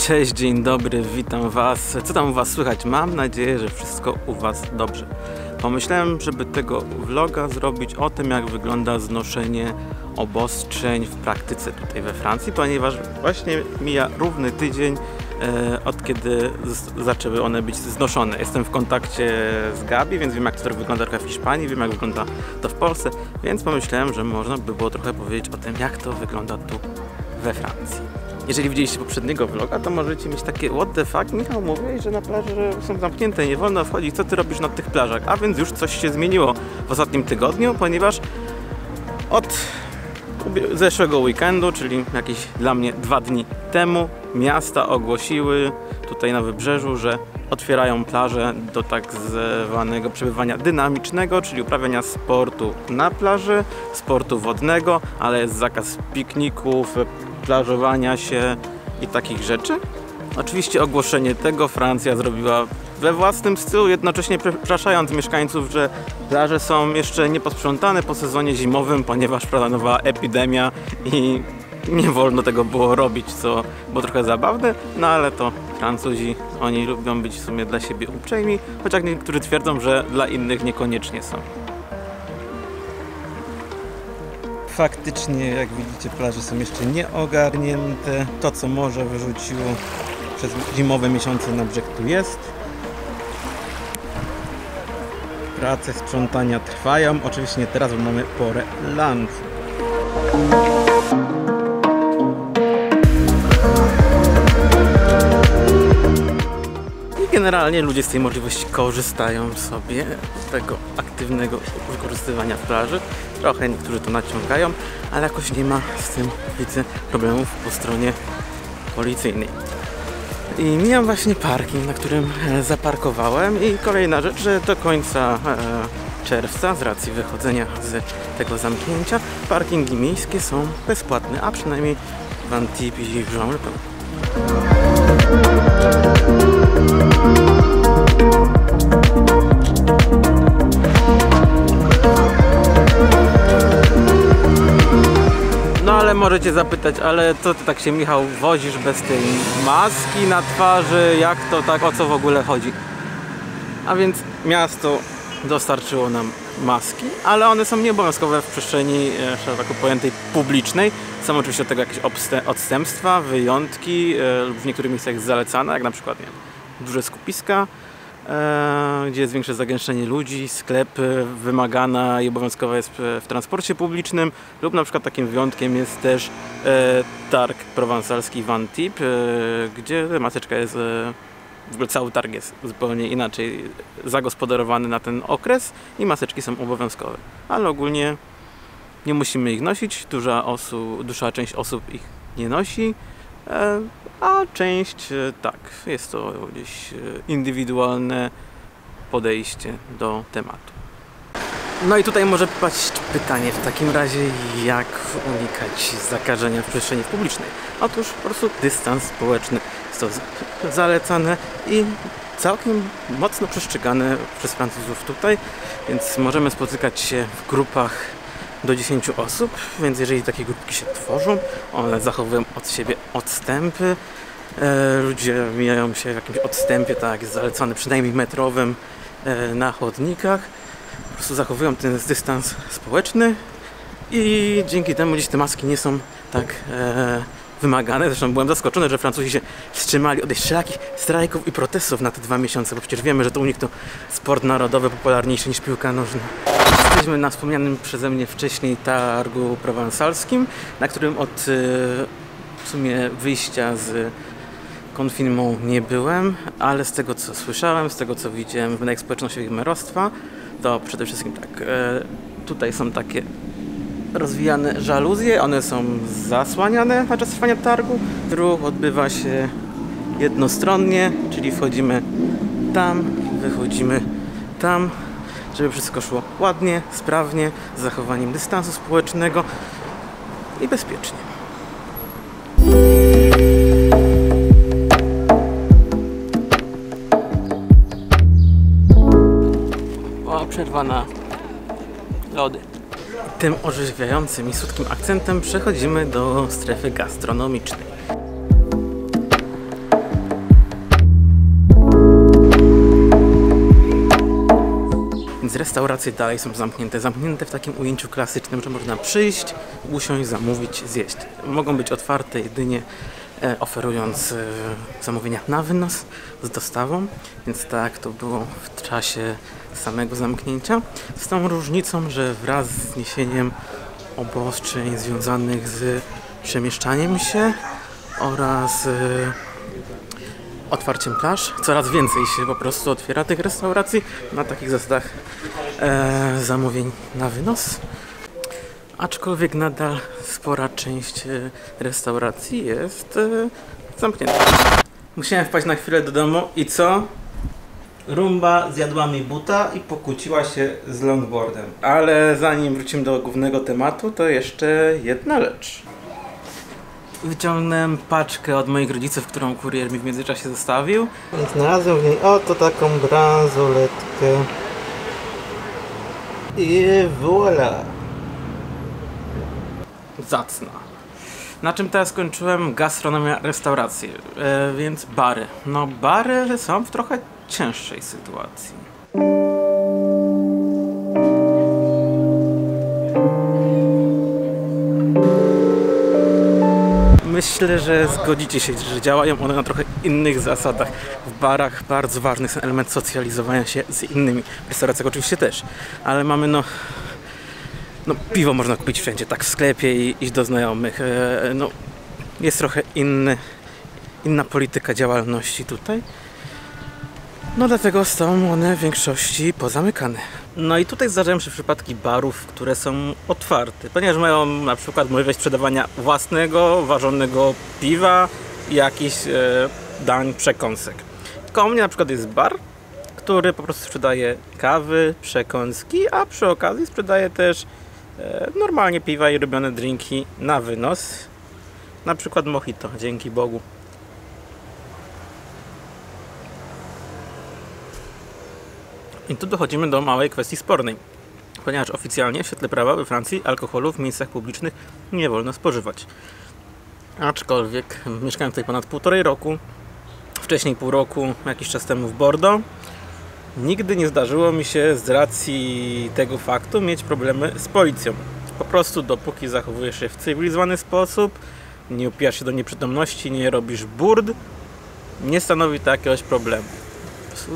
Cześć, dzień dobry, witam Was. Co tam u Was słychać? Mam nadzieję, że wszystko u Was dobrze. Pomyślałem, żeby tego vloga zrobić o tym, jak wygląda znoszenie obostrzeń w praktyce tutaj we Francji, ponieważ właśnie mija równy tydzień od kiedy zaczęły one być znoszone. Jestem w kontakcie z Gabi, więc wiem, jak to wygląda trochę w Hiszpanii, wiem, jak wygląda to w Polsce, więc pomyślałem, że można by było trochę powiedzieć o tym, jak to wygląda tu we Francji. Jeżeli widzieliście poprzedniego vloga, to możecie mieć takie what the fuck, Michał, mówiłeś, że na plaży są zamknięte, nie wolno wchodzić, co ty robisz na tych plażach? A więc już coś się zmieniło w ostatnim tygodniu, ponieważ od zeszłego weekendu, czyli jakieś dla mnie 2 dni temu, miasta ogłosiły tutaj na Wybrzeżu, że otwierają plaże do tak zwanego przebywania dynamicznego, czyli uprawiania sportu na plaży, sportu wodnego, ale jest zakaz pikników, plażowania się i takich rzeczy. Oczywiście ogłoszenie tego Francja zrobiła we własnym stylu, jednocześnie przepraszając mieszkańców, że plaże są jeszcze nieposprzątane po sezonie zimowym, ponieważ planowała epidemia i nie wolno tego było robić, co było trochę zabawne, no ale to Francuzi, oni lubią być w sumie dla siebie uprzejmi, chociaż niektórzy twierdzą, że dla innych niekoniecznie są. Faktycznie, jak widzicie, plaże są jeszcze nieogarnięte. To, co morze wyrzuciło przez zimowe miesiące na brzeg, tu jest. Prace sprzątania trwają. Oczywiście nie teraz, bo mamy porę lunchu. Generalnie ludzie z tej możliwości korzystają sobie z tego aktywnego wykorzystywania plaży. Trochę niektórzy to naciągają, ale jakoś nie ma z tym, widzę, problemów po stronie policyjnej. I mijam właśnie parking, na którym zaparkowałem, i kolejna rzecz, że do końca czerwca, z racji wychodzenia z tego zamknięcia, parkingi miejskie są bezpłatne, a przynajmniej w Antibes i w Jean-Le-Pin. No ale możecie zapytać, ale co ty tak się, Michał, wozisz bez tej maski na twarzy, jak to tak, o co w ogóle chodzi? A więc miasto dostarczyło nam maski, ale one są nieobowiązkowe w przestrzeni szeroko pojętej publicznej. Są oczywiście od tego jakieś odstępstwa, wyjątki, lub w niektórych miejscach jest zalecane, jak na przykład, nie wiem, duże skupiska, gdzie jest większe zagęszczenie ludzi, sklepy, wymagana i obowiązkowa jest w transporcie publicznym, lub na przykład takim wyjątkiem jest też targ prowansalski w Antibes, gdzie maseczka jest, w ogóle cały targ jest zupełnie inaczej zagospodarowany na ten okres i maseczki są obowiązkowe, ale ogólnie nie musimy ich nosić, duża część osób ich nie nosi, a część tak, jest to gdzieś indywidualne podejście do tematu. No i tutaj może paść pytanie w takim razie, jak unikać zakażenia w przestrzeni publicznej. Otóż po prostu dystans społeczny jest to zalecane i całkiem mocno przestrzegane przez Francuzów tutaj, więc możemy spotykać się w grupach do 10 osób, więc jeżeli takie grupki się tworzą, one zachowują od siebie odstępy, ludzie mijają się w jakimś odstępie, tak jak jest zalecane, przynajmniej metrowym, na chodnikach, po prostu zachowują ten dystans społeczny i dzięki temu gdzieś te maski nie są tak wymagane. Zresztą byłem zaskoczony, że Francuzi się wstrzymali od wszelakich strajków i protestów na te 2 miesiące, bo przecież wiemy, że to u nich to sport narodowy popularniejszy niż piłka nożna. Jesteśmy na wspomnianym przeze mnie wcześniej targu prowansalskim, na którym od w sumie wyjścia z konfinement nie byłem, ale z tego, co słyszałem, z tego, co widziałem w mediach społecznościowych merostwa, to przede wszystkim tak, tutaj są takie rozwijane żaluzje, one są zasłaniane na czas trwania targu. Ruch odbywa się jednostronnie, czyli wchodzimy tam, wychodzimy tam, żeby wszystko szło ładnie, sprawnie, z zachowaniem dystansu społecznego i bezpiecznie. O, przerwa na lody. Tym orzeźwiającym i słodkim akcentem przechodzimy do strefy gastronomicznej. Więc restauracje dalej są zamknięte. Zamknięte w takim ujęciu klasycznym, że można przyjść, usiąść, zamówić, zjeść. Mogą być otwarte jedynie oferując zamówienia na wynos z dostawą, więc tak to było w czasie samego zamknięcia. Z tą różnicą, że wraz z zniesieniem obostrzeń związanych z przemieszczaniem się oraz otwarciem plaż, coraz więcej się po prostu otwiera tych restauracji na takich zasadach zamówień na wynos. Aczkolwiek nadal spora część restauracji jest zamknięta. Musiałem wpaść na chwilę do domu i co? Rumba zjadła mi buta i pokłóciła się z longboardem. Ale zanim wrócimy do głównego tematu, to jeszcze jedna rzecz. Wyciągnąłem paczkę od moich rodziców, którą kurier mi w międzyczasie zostawił. I znalazłem w niej oto taką bransoletkę. I voilà! Zacna. Na czym teraz skończyłem? Gastronomia, restauracje, więc bary. No bary są w trochę cięższej sytuacji. Myślę, że zgodzicie się, że działają one na trochę innych zasadach. W barach bardzo ważny jest element socjalizowania się z innymi. W restauracjach oczywiście też, ale mamy no piwo można kupić wszędzie, tak w sklepie i iść do znajomych. No, jest trochę inna polityka działalności tutaj. No dlatego są one w większości pozamykane. No i tutaj zdarzają się przypadki barów, które są otwarte, ponieważ mają na przykład możliwość sprzedawania własnego, ważonego piwa i jakichś dań, przekąsek. Koło mnie na przykład jest bar, który po prostu sprzedaje kawy, przekąski, a przy okazji sprzedaje też normalnie piwa i robione drinki na wynos. Na przykład mojito, dzięki Bogu. I tu dochodzimy do małej kwestii spornej, ponieważ oficjalnie w świetle prawa we Francji alkoholu w miejscach publicznych nie wolno spożywać. Aczkolwiek mieszkałem tutaj ponad 1,5 roku, wcześniej pół roku, jakiś czas temu w Bordeaux. Nigdy nie zdarzyło mi się z racji tego faktu mieć problemy z policją. Po prostu dopóki zachowujesz się w cywilizowany sposób, nie upijasz się do nieprzytomności, nie robisz burd, nie stanowi to jakiegoś problemu.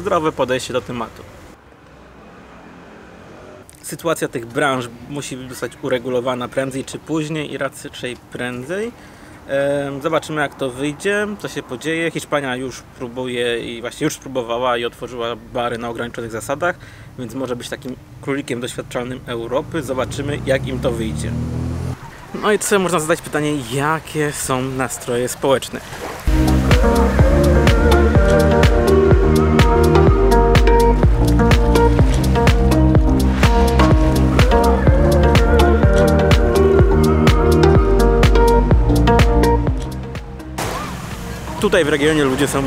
Zdrowe podejście do tematu. Sytuacja tych branż musi zostać uregulowana prędzej czy później i raczej prędzej. Zobaczymy, jak to wyjdzie, co się podzieje. Hiszpania już próbuje i właśnie już spróbowała i otworzyła bary na ograniczonych zasadach, więc może być takim królikiem doświadczalnym Europy. Zobaczymy, jak im to wyjdzie. No i co, można zadać pytanie, jakie są nastroje społeczne? Tutaj w regionie ludzie są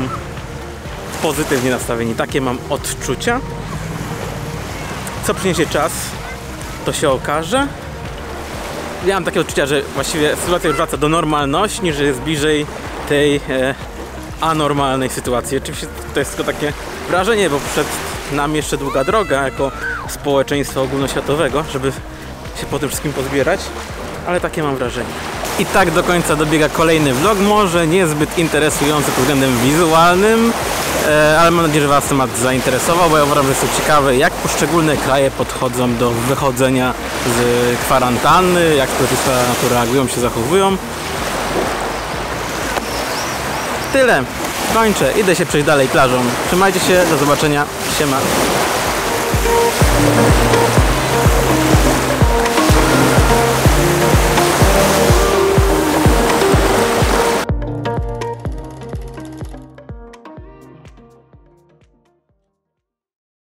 pozytywnie nastawieni, takie mam odczucia. Co przyniesie czas, to się okaże. Ja mam takie odczucia, że właściwie sytuacja już wraca do normalności, niż jest bliżej tej anormalnej sytuacji. Oczywiście to jest tylko takie wrażenie, bo przed nami jeszcze długa droga jako społeczeństwa ogólnoświatowego, żeby się po tym wszystkim pozbierać, ale takie mam wrażenie. I tak do końca dobiega kolejny vlog, może niezbyt interesujący pod względem wizualnym, ale mam nadzieję, że Was temat zainteresował, bo ja uważam, że jest to ciekawe, jak poszczególne kraje podchodzą do wychodzenia z kwarantanny, jak społeczeństwa na to reagują, się zachowują. Tyle. Kończę. Idę się przejść dalej plażą. Trzymajcie się. Do zobaczenia. Siema.